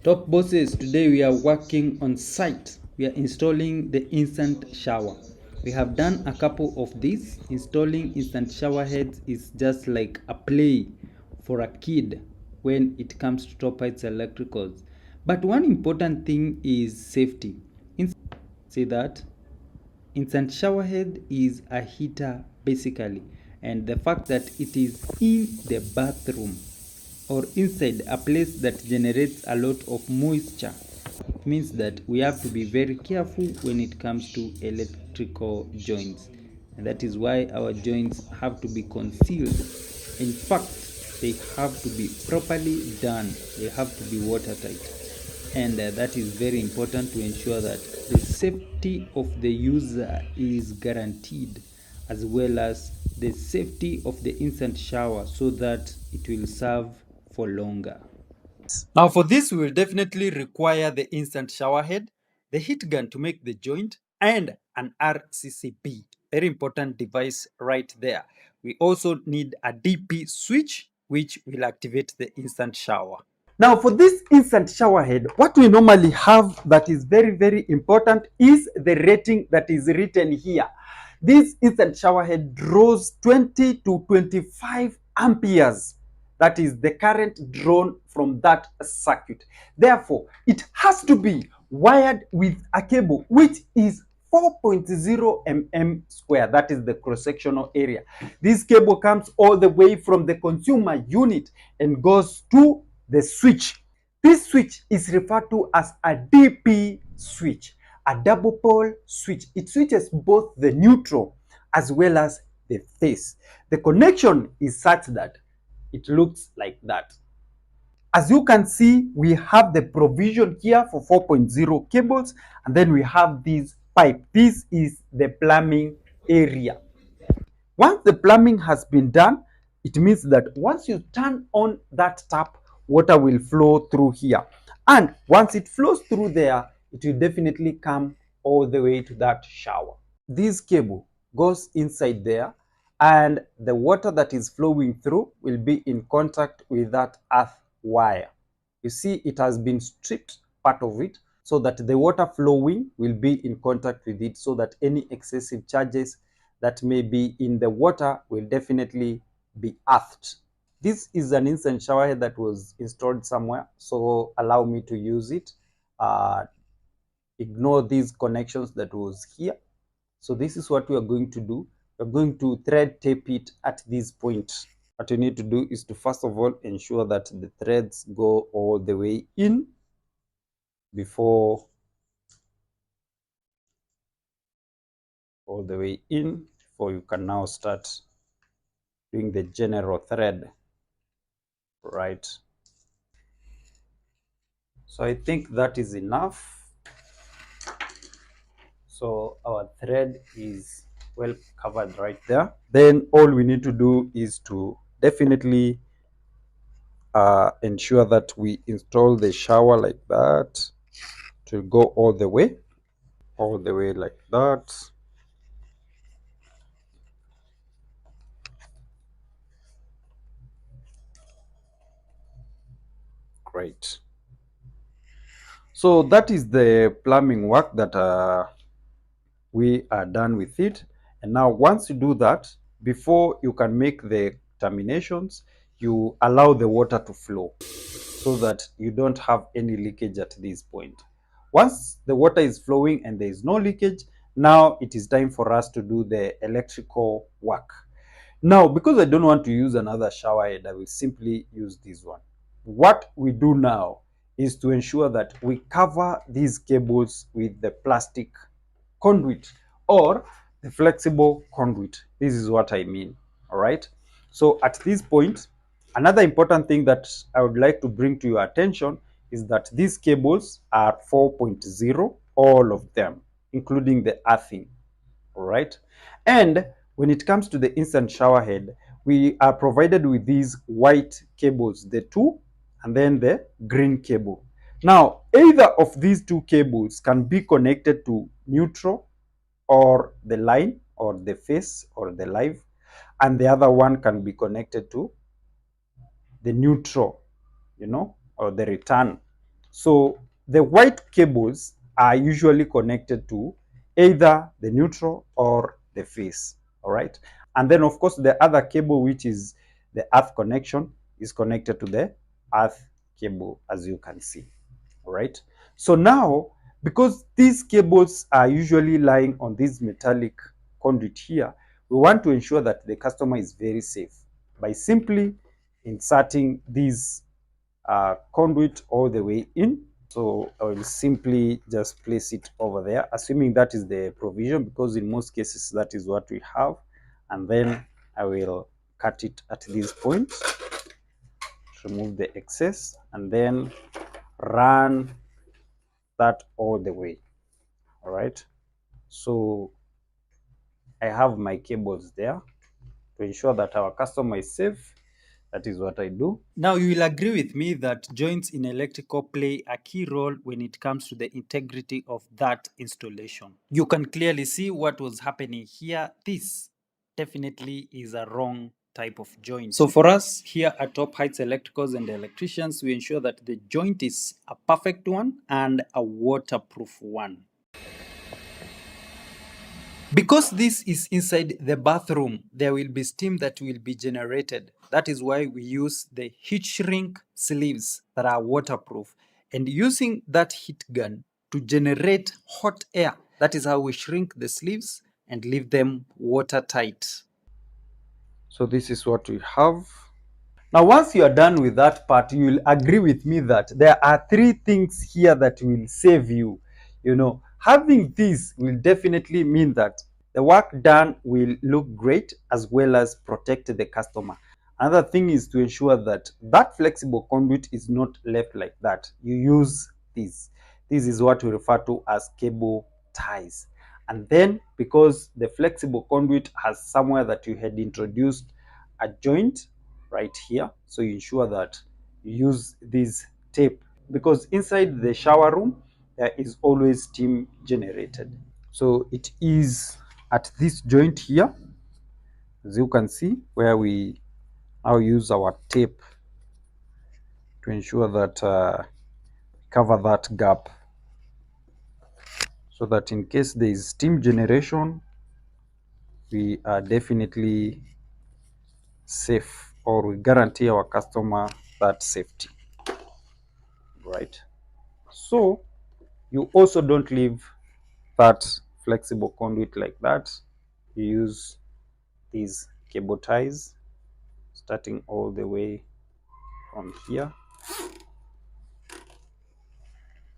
Top bosses, today we are working on site. We are installing the instant shower. We have done a couple of these. Installing instant shower heads is just like a play for a kid when it comes to top heights electricals. But one important thing is safety. See that? Instant shower head is a heater basically, and the fact that it is in the bathroom or inside a place that generates a lot of moisture, it means that we have to be very careful when it comes to electrical joints, and that is why our joints have to be concealed. In fact, they have to be properly done, they have to be watertight, and that is very important to ensure that the safety of the user is guaranteed, as well as the safety of the instant shower, so that it will serve for longer. Now for this, we will definitely require the instant shower head, the heat gun to make the joint, and an RCCB, very important device right there. We also need a DP switch which will activate the instant shower. Now for this instant shower head, what we normally have that is very important is the rating that is written here. This instant shower head draws 20 to 25 amperes. That is the current drawn from that circuit. Therefore, it has to be wired with a cable which is 4.0 mm square. That is the cross-sectional area. This cable comes all the way from the consumer unit and goes to the switch. This switch is referred to as a DP switch, a double pole switch. It switches both the neutral as well as the phase. The connection is such that it looks like that. As you can see, we have the provision here for 4.0 cables, and then we have this pipe. This is the plumbing area. Once the plumbing has been done, it means that once you turn on that tap, water will flow through here. And once it flows through there, it will definitely come all the way to that shower. This cable goes inside there, and the water that is flowing through will be in contact with that earth wire. You see, it has been stripped part of it so that the water flowing will be in contact with it, so that any excessive charges that may be in the water will definitely be earthed. This is an instant shower head that was installed somewhere, so allow me to use it. Ignore these connections that was here. So this is what we are going to do. We're going to thread tape it at this point. What you need to do is to first of all ensure that the threads go all the way in before you can now start doing the general thread, right? So I think that is enough. So our thread is well covered right there. Then all we need to do is to definitely ensure that we install the shower like that, to go all the way like that. Great. So that is the plumbing work that we are done with it. And now once you do that, before you can make the terminations, you allow the water to flow so that you don't have any leakage at this point. Once the water is flowing and there is no leakage, now it is time for us to do the electrical work. Now, because I don't want to use another shower head, I will simply use this one. What we do now is to ensure that we cover these cables with the plastic conduit or the flexible conduit. This is what I mean. All right. So at this point, another important thing that I would like to bring to your attention is that these cables are 4.0, all of them, including the earthing. All right. And when it comes to the instant shower head, we are provided with these white cables, the two, and then the green cable. Now, either of these two cables can be connected to neutral or the line or the phase or the live, and the other one can be connected to the neutral, or the return. So the white cables are usually connected to either the neutral or the phase, all right? And then of course the other cable, which is the earth connection, is connected to the earth cable, as you can see, all right? So now, because these cables are usually lying on this metallic conduit here, we want to ensure that the customer is very safe by simply inserting these conduit all the way in. So I will simply just place it over there, assuming that is the provision, because in most cases that is what we have. And then I will cut it at this point, remove the excess, and then run that all the way. All right. So I have my cables there to ensure that our customer is safe. That is what I do. Now, you will agree with me that joints in electrical play a key role when it comes to the integrity of that installation. You can clearly see what was happening here. This definitely is a wrong type of joint. So for us here at Top Heights Electricals and Electricians, we ensure that the joint is a perfect one and a waterproof one. Because this is inside the bathroom, there will be steam that will be generated. That is why we use the heat shrink sleeves that are waterproof. And using that heat gun to generate hot air, that is how we shrink the sleeves and leave them watertight. So this is what we have. Now, once you are done with that part, you will agree with me that there are three things here that will save you. You know, having this will definitely mean that the work done will look great as well as protect the customer. Another thing is to ensure that that flexible conduit is not left like that. You use this. This is what we refer to as cable ties. And then because the flexible conduit has somewhere that you had introduced a joint right here, so you ensure that you use this tape, because inside the shower room there is always steam generated. So it is at this joint here, as you can see, where we now use our tape to ensure that cover that gap, so that in case there is steam generation, we are definitely safe, or we guarantee our customer that safety, right? So you also don't leave that flexible conduit like that. You use these cable ties starting all the way from here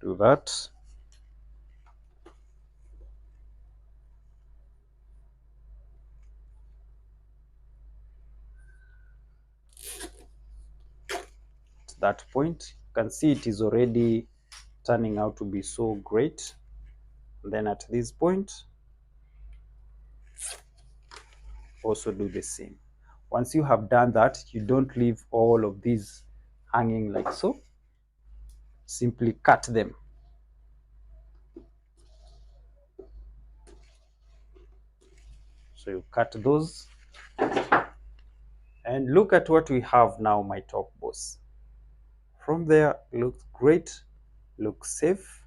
to that. At that point, you can see it is already turning out to be so great. And then at this point, also do the same. Once you have done that, you don't leave all of these hanging like so. Simply cut them. So you cut those, and look at what we have now, my top boss. From there, looks great, looks safe.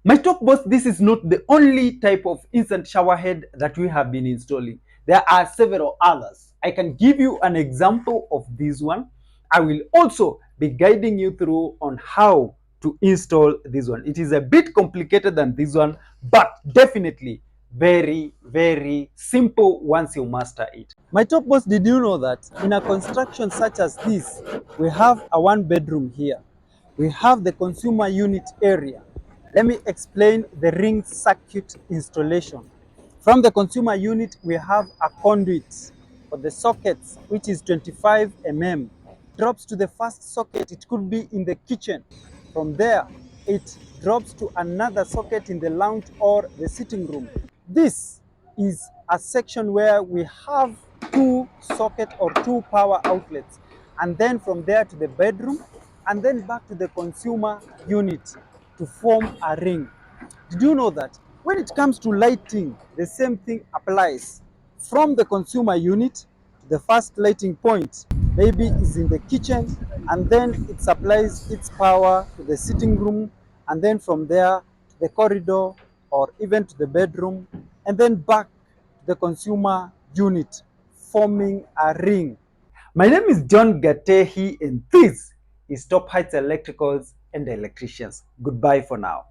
My top boss, this is not the only type of instant shower head that we have been installing. There are several others. I can give you an example of this one. I will also be guiding you through on how to install this one. It is a bit complicated than this one, but definitely very, very simple once you master it. My top boss, did you know that in a construction such as this, we have a one bedroom here. We have the consumer unit area. Let me explain the ring circuit installation. From the consumer unit, we have a conduit for the sockets, which is 25 mm. Drops to the first socket, it could be in the kitchen. From there, it drops to another socket in the lounge or the sitting room. This is a section where we have two socket or two power outlets, and then from there to the bedroom, and then back to the consumer unit to form a ring. Did you know that when it comes to lighting, the same thing applies? from the consumer unit, the first lighting point maybe is in the kitchen, and then it supplies its power to the sitting room, and then from there to the corridor or even to the bedroom, and then back to the consumer unit, forming a ring. My name is John Gatehi, and this is Top Heights Electricals and Electricians. Goodbye for now.